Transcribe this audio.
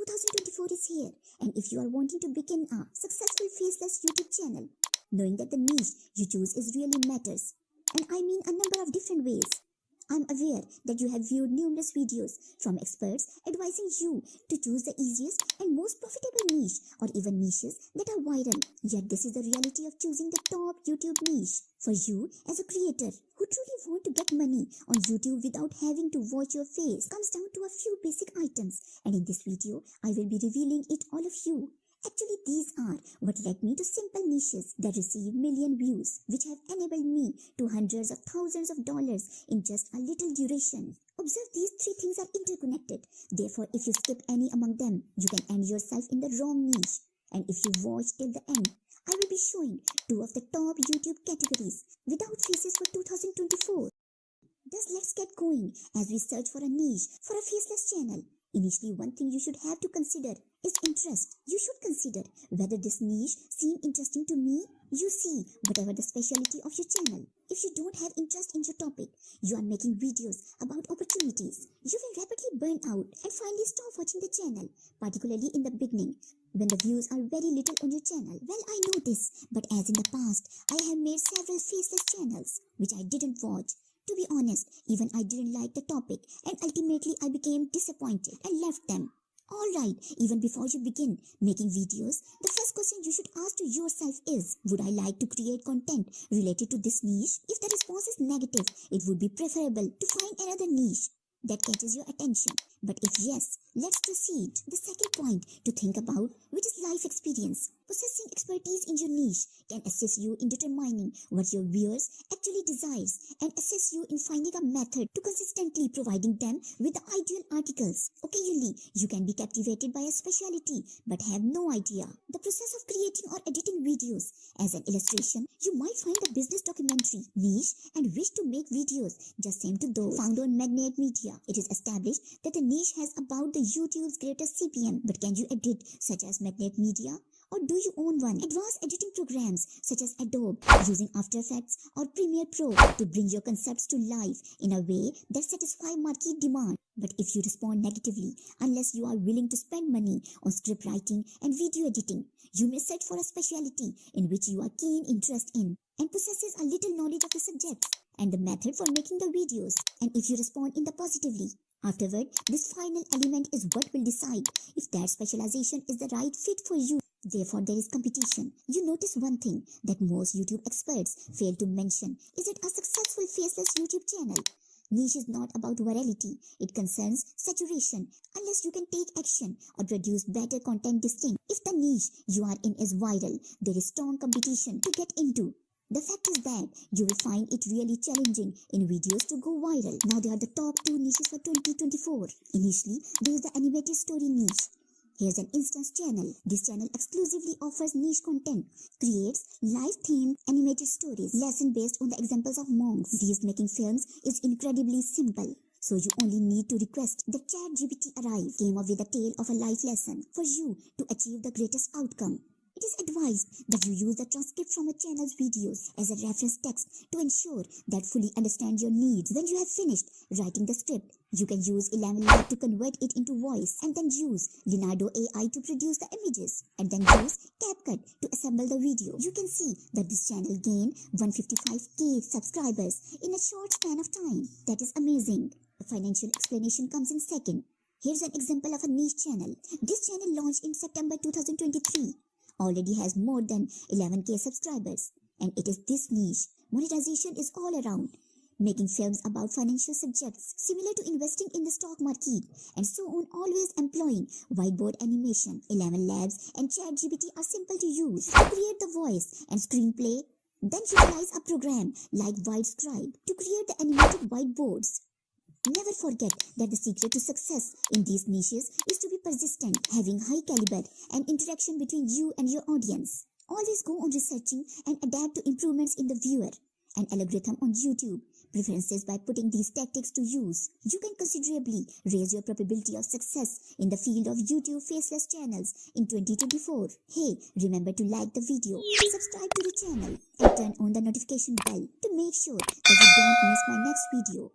2024 is here, and if you are wanting to begin a successful faceless YouTube channel, knowing that the niche you choose is really matters, and I mean a number of different ways. I'm aware that you have viewed numerous videos from experts advising you to choose the easiest and most profitable niche or even niches that are viral. Yet this is the reality of choosing the top YouTube niche. For you as a creator who truly want to get money on YouTube without having to watch your face, comes down to a few basic items, and in this video I will be revealing it all of you. Actually, these are what led me to simple niches that receive million views, which have enabled me to hundreds of thousands of dollars in just a little duration. Observe, these three things are interconnected. Therefore, if you skip any among them, you can end yourself in the wrong niche. And if you watch till the end, I will be showing two of the top YouTube categories without faces for 2024. Thus, let's get going as we search for a niche for a faceless channel. Initially, one thing you should have to consider is interest. You should consider whether this niche seems interesting to me. You see, whatever the specialty of your channel, if you don't have interest in your topic, you are making videos about opportunities. You will rapidly burn out and finally stop watching the channel, particularly in the beginning, when the views are very little on your channel. Well, I know this, but as in the past, I have made several faceless channels, which I didn't watch. To be honest, even I didn't like the topic, and ultimately I became disappointed and left them. Alright, even before you begin making videos, the first question you should ask to yourself is, would I like to create content related to this niche? If the response is negative, it would be preferable to find another niche that catches your attention. But if yes, let's proceed. The second point to think about, which is life experience. Possessing expertise in your niche can assist you in determining what your viewers actually desires and assist you in finding a method to consistently providing them with the ideal articles. Occasionally, you can be captivated by a specialty but have no idea the process of creating or editing videos. As an illustration, you might find a business documentary niche and wish to make videos just same to those found on Magnet Media. It is established that the niche has about the YouTube's greatest CPM, but can you edit such as Magnet Media? Or do you own one? Advanced editing programs such as Adobe using After Effects or Premiere Pro to bring your concepts to life in a way that satisfies market demand. But if you respond negatively, unless you are willing to spend money on script writing and video editing, you may search for a specialty in which you are keen interest in and possesses a little knowledge of the subjects and the method for making the videos. And if you respond in the positively, afterward, this final element is what will decide if that specialization is the right fit for you. Therefore, there is competition. You notice one thing that most YouTube experts fail to mention is that a successful faceless YouTube channel niche is not about virality. It concerns saturation. Unless you can take action or produce better content distinct. If the niche you are in is viral, there is strong competition to get into. The fact is that you will find it really challenging in videos to go viral. Now there are the top two niches for 2024. Initially, there is the animated story niche. Here's an instance channel. This channel exclusively offers niche content, creates live-themed animated stories, lesson based on the examples of monks. These making films is incredibly simple. So you only need to request that ChatGPT arrive, came up with a tale of a life lesson for you to achieve the greatest outcome. It is advised that you use the transcript from a channel's videos as a reference text to ensure that fully understand your needs. When you have finished writing the script, you can use 11 Lab to convert it into voice and then use Leonardo AI to produce the images and then use CapCut to assemble the video. You can see that this channel gained 155k subscribers in a short span of time. That is amazing. The financial explanation comes in second. Here's an example of a niche channel. This channel launched in September 2023. Already has more than 11k subscribers, and it is this niche. Monetization is all around, making films about financial subjects similar to investing in the stock market and so on, always employing whiteboard animation. 11 Labs and ChatGPT are simple to use to create the voice and screenplay, then utilize a program like Widescribe to create the animated whiteboards. Never forget that the secret to success in these niches is to be persistent, having high caliber and interaction between you and your audience. Always go on researching and adapt to improvements in the viewer and algorithm on YouTube preferences. By putting these tactics to use, you can considerably raise your probability of success in the field of YouTube faceless channels in 2024. Hey, remember to like the video, subscribe to the channel and turn on the notification bell to make sure that you don't miss my next video.